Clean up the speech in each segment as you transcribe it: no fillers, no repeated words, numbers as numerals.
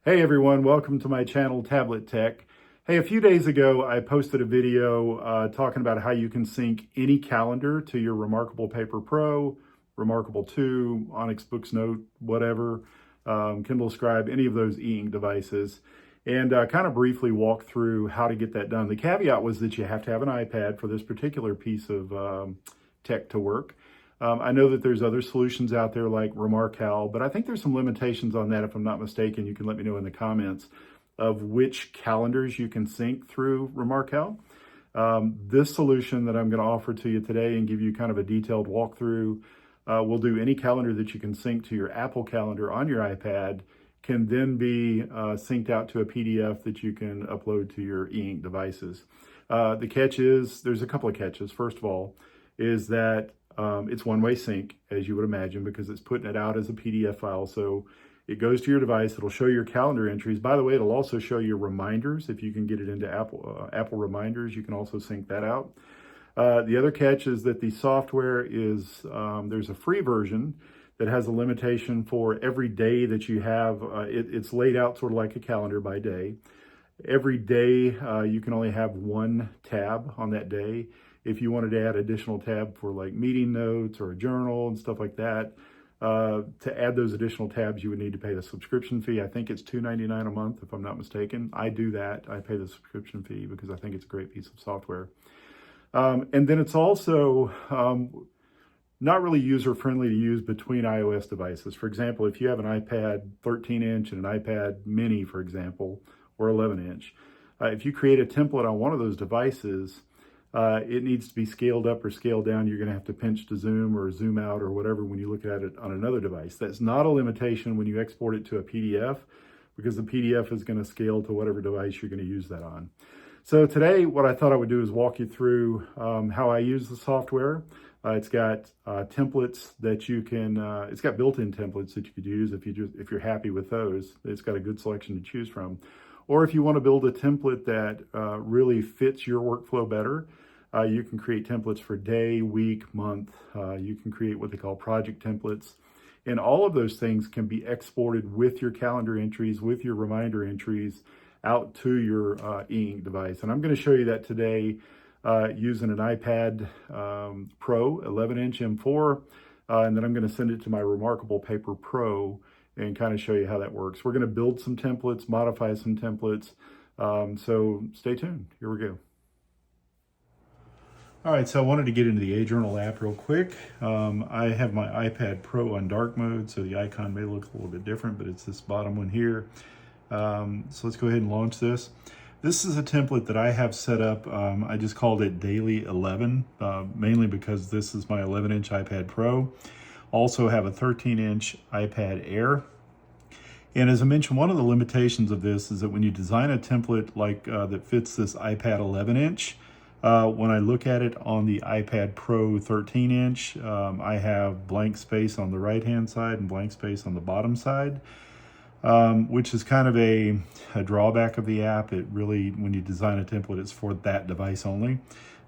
Hey everyone, welcome to my channel, Tablet Tech. Hey, a few days ago, I posted a video talking about how you can sync any calendar to your Remarkable Paper Pro, Remarkable 2, Onyx Boox Note, whatever, Kindle Scribe, any of those e-ink devices, and kind of briefly walk through how to get that done. The caveat was that you have to have an iPad for this particular piece of tech to work. I know that there's other solutions out there like Remarkable, but I think there's some limitations on that if I'm not mistaken. You can let me know in the comments of which calendars you can sync through Remarkable. This solution that I'm going to offer to you today and give you kind of a detailed walkthrough will do any calendar that you can sync to your Apple Calendar on your iPad, can then be synced out to a PDF that you can upload to your e-ink devices. The catch is, there's a couple of catches. First of all, is that it's one-way sync, as you would imagine, because it's putting it out as a PDF file. So it goes to your device. It'll show your calendar entries. By the way, it'll also show your reminders. If you can get it into Apple Reminders, you can also sync that out. The other catch is that the software is, there's a free version that has a limitation for every day that you have. It's laid out sort of like a calendar by day. Every day, you can only have one tab on that day. If you wanted to add additional tab for like meeting notes or a journal and stuff like that, to add those additional tabs, you would need to pay the subscription fee. I think it's $2.99 a month, if I'm not mistaken. I do that. I pay the subscription fee because I think it's a great piece of software. And then it's also not really user-friendly to use between iOS devices. For example, if you have an iPad 13-inch and an iPad mini, for example, or 11-inch, if you create a template on one of those devices, it needs to be scaled up or scaled down. You're going to have to pinch to zoom or zoom out or whatever when you look at it on another device. That's not a limitation when you export it to a PDF, because the PDF is going to scale to whatever device you're going to use that on. So today, what I thought I would do is walk you through how I use the software. It's got templates that you can, it's got built-in templates that you could use if you're happy with those. It's got a good selection to choose from. Or if you want to build a template that really fits your workflow better, you can create templates for day, week, month. You can create what they call project templates. And all of those things can be exported with your calendar entries, with your reminder entries out to your e-ink device. And I'm going to show you that today using an iPad Pro 11-inch M4. And then I'm going to send it to my Remarkable Paper Pro and kind of show you how that works. We're going to build some templates, modify some templates. So stay tuned. Here we go. All right, so I wanted to get into the AJournal app real quick. I have my iPad Pro on dark mode, so the icon may look a little bit different, but it's this bottom one here. So let's go ahead and launch this. This is a template that I have set up. I just called it Daily 11, mainly because this is my 11-inch iPad Pro. Also have a 13-inch iPad Air. And as I mentioned, one of the limitations of this is that when you design a template like that fits this iPad 11-inch, when I look at it on the iPad Pro 13-inch, I have blank space on the right-hand side and blank space on the bottom side, which is kind of a drawback of the app. It really, when you design a template, it's for that device only.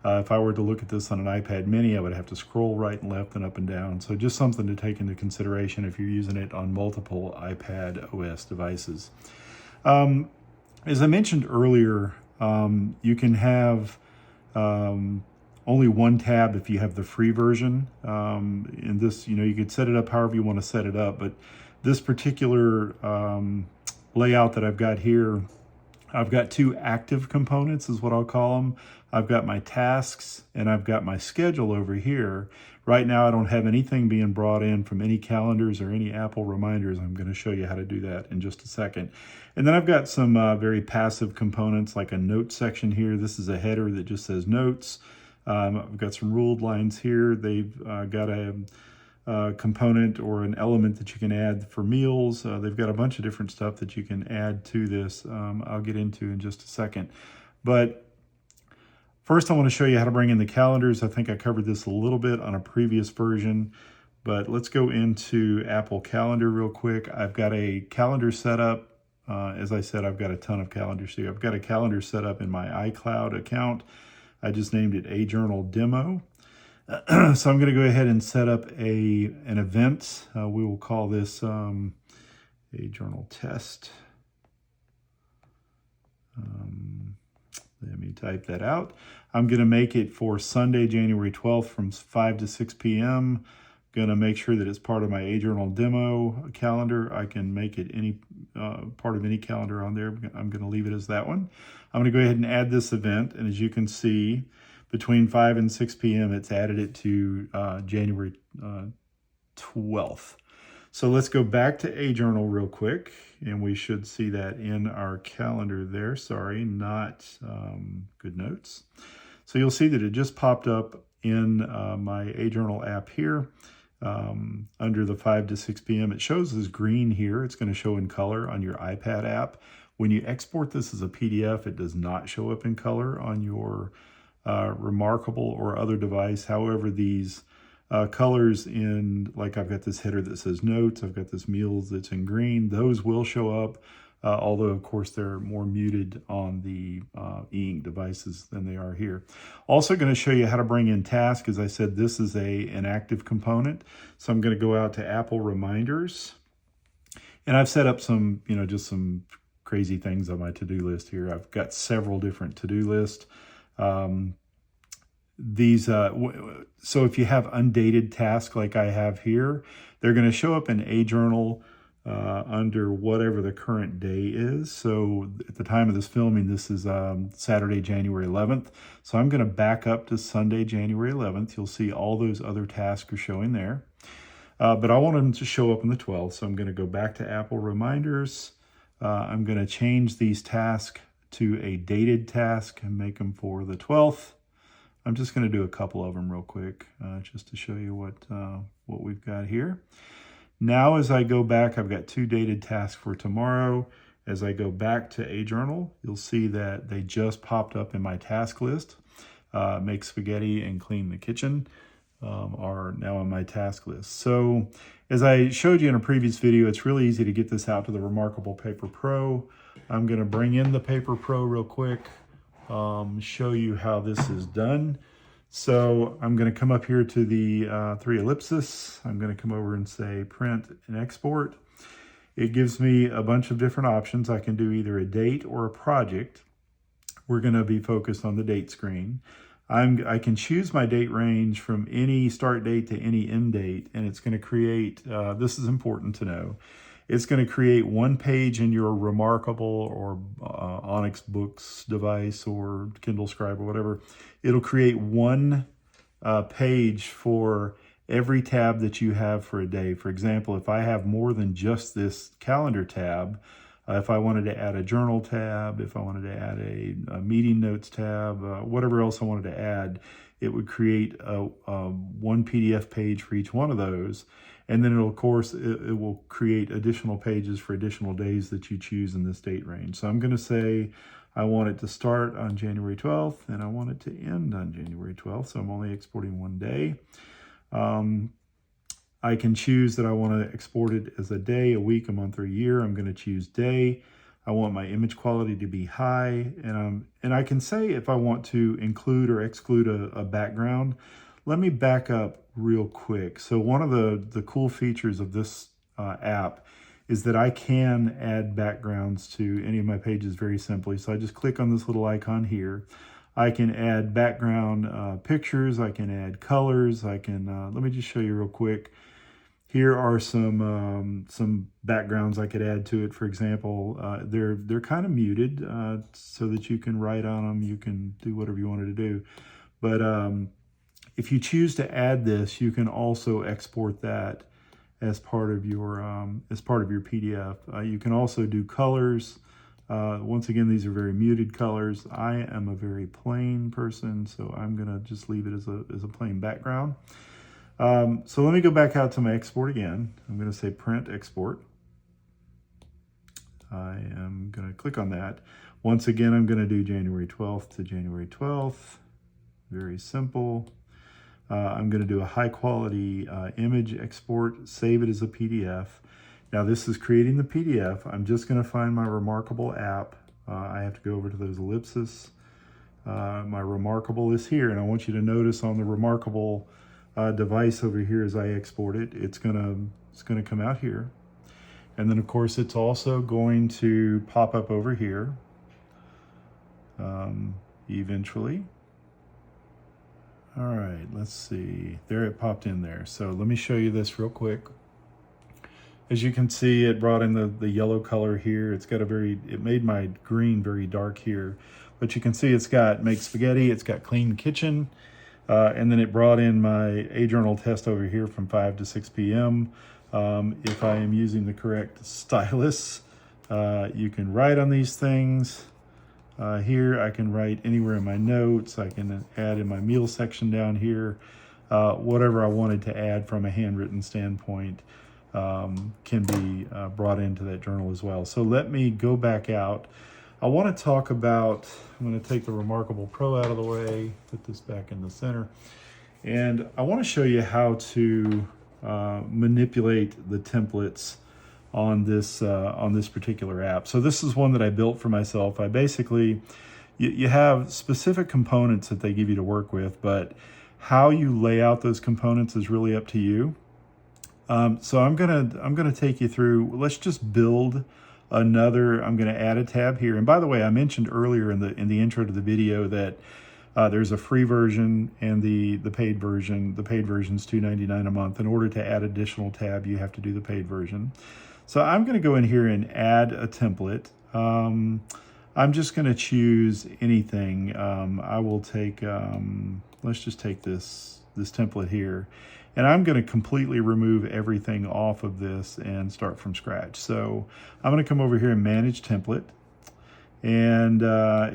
If I were to look at this on an iPad mini, I would have to scroll right and left and up and down. So just something to take into consideration if you're using it on multiple iPad OS devices. As I mentioned earlier, you can have only one tab if you have the free version. In this, you could set it up however you want to set it up, but this particular layout that I've got here, I've got two active components is what I'll call them. I've got my tasks and I've got my schedule over here. Right now I don't have anything being brought in from any calendars or any Apple reminders. I'm going to show you how to do that in just a second. And then I've got some very passive components like a note section here. This is a header that just says notes. I've got some ruled lines here. They've got a component or an element that you can add for meals. They've got a bunch of different stuff that you can add to this. I'll get into in just a second. But first I want to show you how to bring in the calendars. I think I covered this a little bit on a previous version, but let's go into Apple Calendar real quick. I've got a calendar set up. As I said, I've got a ton of calendars here. I've got a calendar set up in my iCloud account. I just named it AJournal Demo. So I'm going to go ahead and set up an event. We will call this AJournal Test. me type that out. I'm going to make it for Sunday, January 12th from 5 to 6 p.m. Going to make sure that it's part of my AJournal demo calendar. I can make it any part of any calendar on there. I'm going to leave it as that one. I'm going to go ahead and add this event. And as you can see, between 5 and 6 p.m., it's added it to January 12th. So let's go back to AJournal real quick, and we should see that in our calendar there. Sorry, not Good Notes. So you'll see that it just popped up in my AJournal app here under the 5 to 6 p.m. It shows as green here. It's going to show in color on your iPad app. When you export this as a PDF, it does not show up in color on your Remarkable or other device. However, these colors in, like I've got this header that says notes, I've got this meals that's in green, those will show up, although of course they're more muted on the e-ink devices than they are here. Also going to show you how to bring in tasks. As I said, this is an active component. So I'm going to go out to Apple Reminders, and I've set up some, just some crazy things on my to-do list here. I've got several different to-do lists. So if you have undated tasks like I have here, they're going to show up in AJournal under whatever the current day is. So at the time of this filming, this is Saturday, January 11th. So I'm going to back up to Sunday, January 11th. You'll see all those other tasks are showing there. But I want them to show up on the 12th. So I'm going to go back to Apple Reminders. I'm going to change these tasks to a dated task and make them for the 12th. I'm just going to do a couple of them real quick, just to show you what we've got here. Now, as I go back, I've got 2 dated tasks for tomorrow. As I go back to AJournal, you'll see that they just popped up in my task list. Make spaghetti and clean the kitchen are now on my task list. So as I showed you in a previous video, it's really easy to get this out to the Remarkable Paper Pro. I'm going to bring in the Paper Pro real quick. Show you how this is done. So I'm going to come up here to the 3 ellipsis. I'm going to come over and say print and export. It gives me a bunch of different options. I can do either a date or a project. We're going to be focused on the date screen. I can choose my date range from any start date to any end date, and it's going to create, this is important to know, it's going to create one page in your Remarkable or Onyx Boox device or Kindle Scribe or whatever. It'll create one page for every tab that you have for a day. For example, if I have more than just this calendar tab, if I wanted to add a journal tab, if I wanted to add a meeting notes tab, whatever else I wanted to add, it would create one PDF page for each one of those. And then it'll, of course, it will create additional pages for additional days that you choose in this date range. So I'm going to say I want it to start on January 12th and I want it to end on January 12th. So I'm only exporting one day. I can choose that I want to export it as a day, a week, a month, or a year. I'm going to choose day. I want my image quality to be high. And I can say if I want to include or exclude a background. Let me back up real quick. So one of the cool features of this app is that I can add backgrounds to any of my pages very simply. So I just click on this little icon here. I can add background pictures. I can add colors. I can, let me just show you real quick. Here are some backgrounds I could add to it. For example, they're kind of muted so that you can write on them. You can do whatever you wanted to do. But if you choose to add this, you can also export that as part of your PDF. You can also do colors. Once again, these are very muted colors. I am a very plain person, so I'm gonna just leave it as a plain background. So let me go back out to my export again. I'm gonna say print export. I am gonna click on that. Once again, I'm gonna do January 12th to January 12th. Very simple. I'm going to do a high quality image export, save it as a PDF. Now this is creating the PDF. I'm just going to find my Remarkable app. I have to go over to those ellipses. My Remarkable is here, and I want you to notice on the Remarkable device over here as I export it, it's going to come out here. And then of course it's also going to pop up over here. eventually. All right, let's see. There it popped in there. So let me show you this real quick. As you can see, it brought in the yellow color here. It's got it made my green very dark here. But you can see it's got make spaghetti, it's got clean kitchen, and then it brought in my AJournal test over here from 5 to 6 p.m. If I am using the correct stylus, you can write on these things. Here I can write anywhere in my notes. I can add in my meal section down here. Whatever I wanted to add from a handwritten standpoint can be brought into that journal as well. So let me go back out. I want to talk about, I'm going to take the Remarkable Pro out of the way, put this back in the center, and I want to show you how to manipulate the templates on this particular app. So this is one that I built for myself. I basically, you have specific components that they give you to work with, but how you lay out those components is really up to you. So I'm gonna take you through. Let's just build another. I'm gonna add a tab here. And by the way, I mentioned earlier in the intro to the video that there's a free version and the paid version. The paid version is $2.99 a month. In order to add additional tab, you have to do the paid version. So I'm going to go in here and add a template. I'm just going to choose anything. I will take, let's just take this template here. And I'm going to completely remove everything off of this and start from scratch. So I'm going to come over here and manage template. And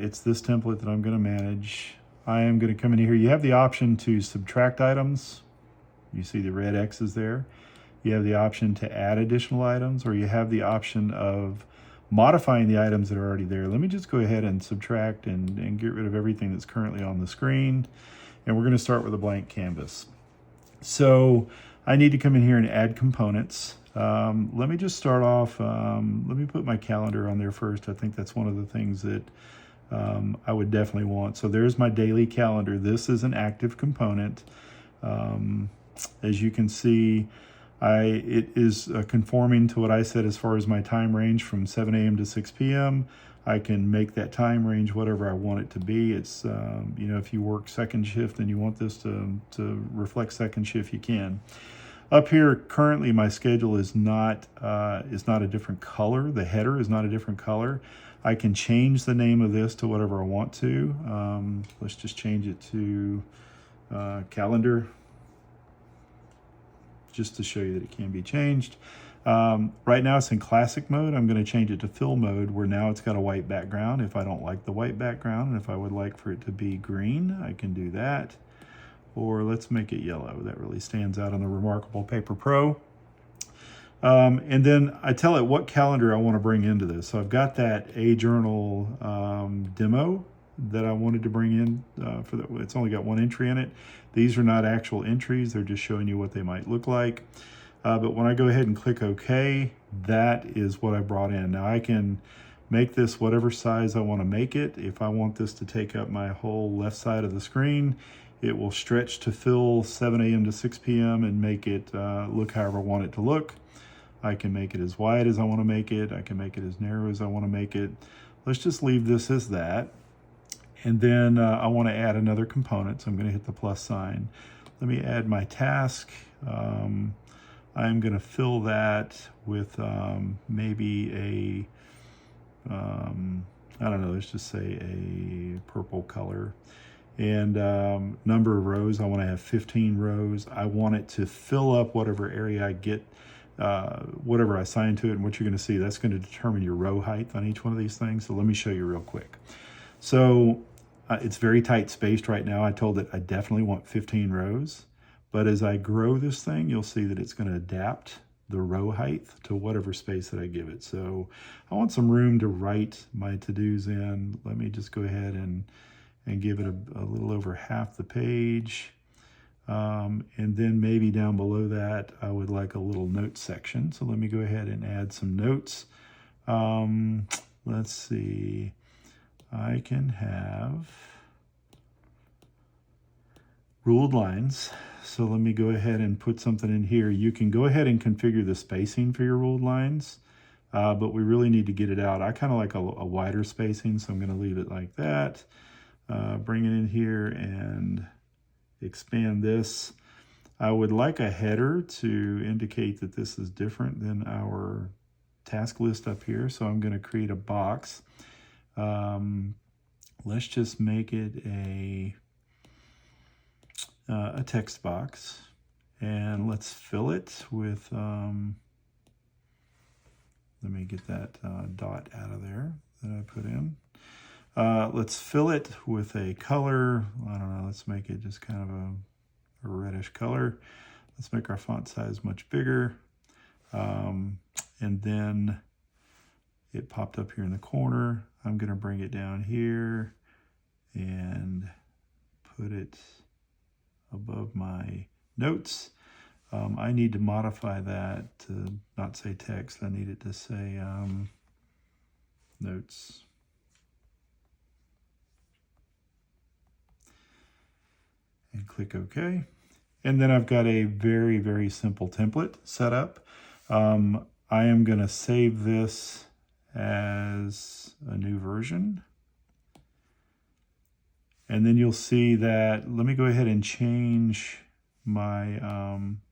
it's this template that I'm going to manage. I am going to come in here. You have the option to subtract items. You see the red X's there. You have the option to add additional items, or you have the option of modifying the items that are already there. Let me just go ahead and subtract and get rid of everything that's currently on the screen. And we're going to start with a blank canvas. So I need to come in here and add components. Let me just start off, let me put my calendar on there first. I think that's one of the things that I would definitely want. So there's my daily calendar. This is an active component. As you can see, it is conforming to what I said as far as my time range from 7 a.m. to 6 p.m. I can make that time range whatever I want it to be. It's, you know, if you work second shift and you want this to reflect second shift, you can. Up here, currently my schedule is not a different color. The header is not a different color. I can change the name of this to whatever I want to. Let's just change it to calendar, just to show you that it can be changed. Right now it's in classic mode. I'm going to change it to fill mode, where now it's got a white background. If I don't like the white background, and if I would like for it to be green, I can do that. Or let's make it yellow. That really stands out on the Remarkable Paper Pro. And then I tell it what calendar I want to bring into this. So I've got that AJournal demo that I wanted to bring in it's only got one entry in it. These are not actual entries, they're just showing you what they might look like. But when I go ahead and click OK, that is what I brought in. Now I can make this whatever size I want to make it. If I want this to take up my whole left side of the screen, it will stretch to fill 7 a.m. to 6 p.m. and make it look however I want it to look. I can make it as wide as I want to make it. I can make it as narrow as I want to make it. Let's just leave this as that. And then I want to add another component, so I'm going to hit the plus sign. Let me add my task. I'm going to fill that with maybe I don't know, let's just say a purple color. And number of rows, I want to have 15 rows. I want it to fill up whatever area I get, whatever I assign to it. And what you're going to see, that's going to determine your row height on each one of these things. So let me show you real quick. So it's very tight spaced right now. I told it I definitely want 15 rows. But as I grow this thing, you'll see that it's going to adapt the row height to whatever space that I give it. So I want some room to write my to-dos in. Let me just go ahead and give it a little over half the page. And then maybe down below that, I would like a little note section. So let me go ahead and add some notes. Let's see. I can have ruled lines. So let me go ahead and put something in here. You can go ahead and configure the spacing for your ruled lines, but we really need to get it out. I kind of like a wider spacing, so I'm going to leave it like that. bring it in here and expand this. I would like a header to indicate that this is different than our task list up here. So I'm going to create a box. Let's just make it a text box, and let's fill it with, let me get that dot out of there that I put in. Let's fill it with a color. I don't know, let's make it just kind of a reddish color. Let's make our font size much bigger. And then it popped up here in the corner. I'm going to bring it down here and put it above my notes. I need to modify that to not say text. I need it to say notes. And click OK. And then I've got a very, very simple template set up. I am going to save this as a new version. And then you'll see that, let me go ahead and change my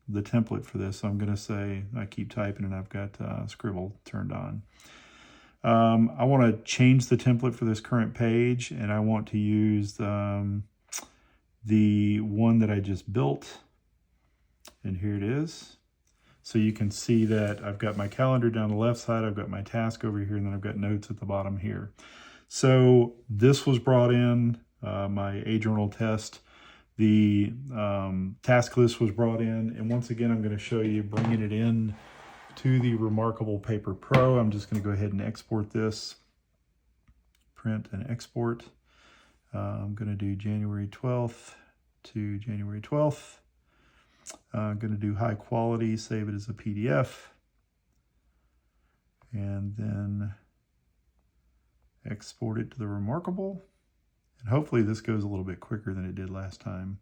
the template for this. So I'm going to say, I keep typing and I've got Scribble turned on. I want to change the template for this current page, and I want to use the one that I just built. And here it is. So you can see that I've got my calendar down the left side, I've got my task over here, and then I've got notes at the bottom here. So this was brought in, my AJournal test. The task list was brought in, and once again, I'm going to show you bringing it in to the Remarkable Paper Pro. I'm just going to go ahead and export this, print and export. I'm going to do January 12th to January 12th. I'm going to do high quality, save it as a PDF, and then export it to the Remarkable. And hopefully this goes a little bit quicker than it did last time.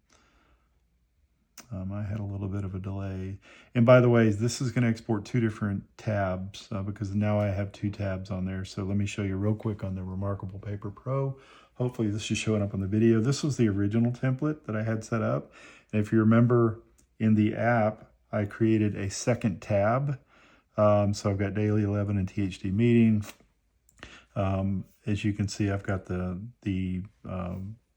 I had a little bit of a delay. And by the way, this is going to export two different tabs because now I have two tabs on there. So let me show you real quick on the Remarkable Paper Pro. Hopefully this is showing up on the video. This was the original template that I had set up. And if you remember in the app, I created a second tab. So I've got Daily 11 and THD Meeting. As you can see, I've got the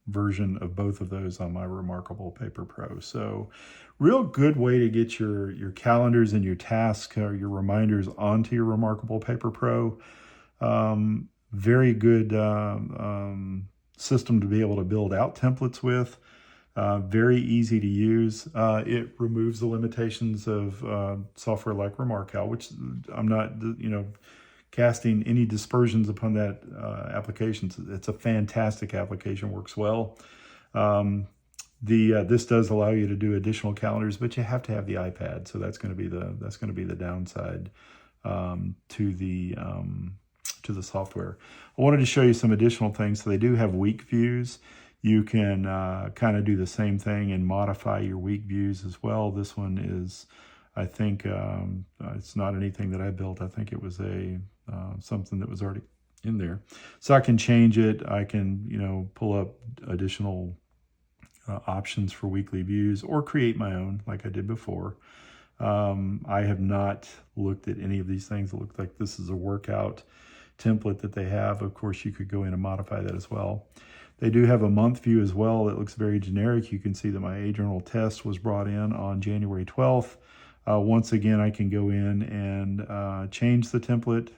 version of both of those on my Remarkable Paper Pro. So real good way to get your calendars and your tasks or your reminders onto your Remarkable Paper Pro. Very good system to be able to build out templates with. Very easy to use. It removes the limitations of software like RemarkCal, which I'm not, casting any dispersions upon that application. It's a fantastic application, works well. This does allow you to do additional calendars, but you have to have the iPad, so that's going to be the downside to the software. I wanted to show you some additional things. So they do have week views. You can kind of do the same thing and modify your week views as well. This one is, I think, it's not anything that I built. I think it was something that was already in there. So I can change it. I can, pull up additional options for weekly views or create my own like I did before. I have not looked at any of these things. It looks like this is a workout template that they have. Of course, you could go in and modify that as well. They do have a month view as well that looks very generic. You can see that my AJournal test was brought in on January 12th. Once again, I can go in and change the template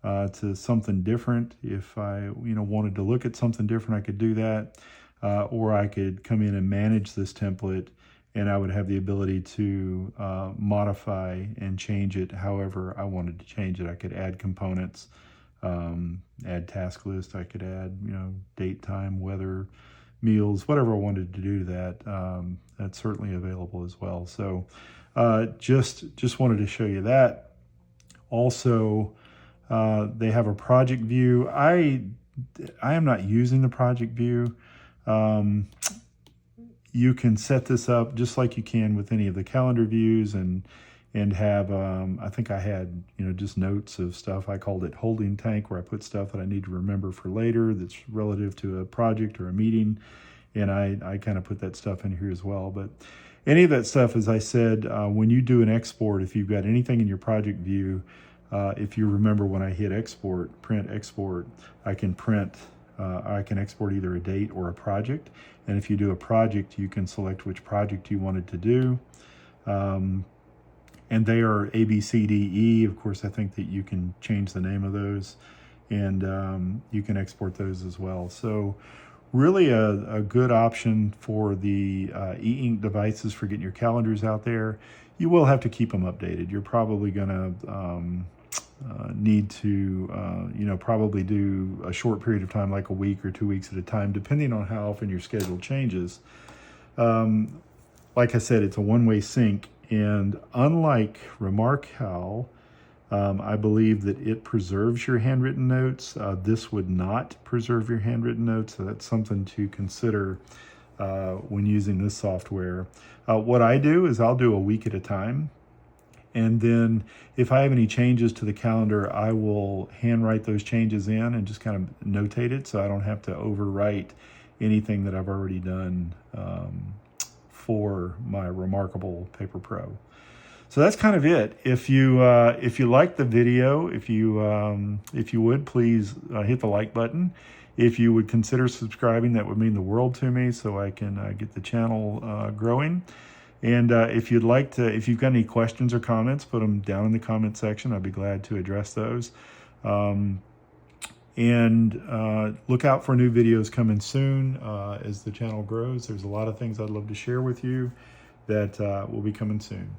to something different. If I wanted to look at something different, I could do that. Or I could come in and manage this template, and I would have the ability to modify and change it however I wanted to change it. I could add components, add task list. I could add, date, time, weather, meals, whatever I wanted to do to that. That's certainly available as well. So just wanted to show you that. Also, they have a project view. I am not using the project view. You can set this up just like you can with any of the calendar views and and have, I think I had, just notes of stuff. I called it holding tank, where I put stuff that I need to remember for later that's relative to a project or a meeting. And I kind of put that stuff in here as well. But any of that stuff, as I said, when you do an export, if you've got anything in your project view, if you remember when I hit export, print export, I can export either a date or a project. And if you do a project, you can select which project you wanted to do. And they are A, B, C, D, E. Of course, I think that you can change the name of those, and you can export those as well. So really a good option for the e-ink devices for getting your calendars out there. You will have to keep them updated. You're probably going to need to, probably do a short period of time, like a week or 2 weeks at a time, depending on how often your schedule changes. Like I said, it's a one-way sync, and unlike RemarkHowl, I believe that it preserves your handwritten notes. This would not preserve your handwritten notes, so that's something to consider when using this software. What I do is I'll do a week at a time, and then if I have any changes to the calendar, I will handwrite those changes in and just kind of notate it, so I don't have to overwrite anything that I've already done for my Remarkable Paper Pro. So that's kind of it. If you like the video, if you would, please hit the like button. If you would consider subscribing, that would mean the world to me, so I can get the channel growing. And if you've got any questions or comments, put them down in the comment section. I'd be glad to address those. And look out for new videos coming soon as the channel grows. There's a lot of things I'd love to share with you that will be coming soon.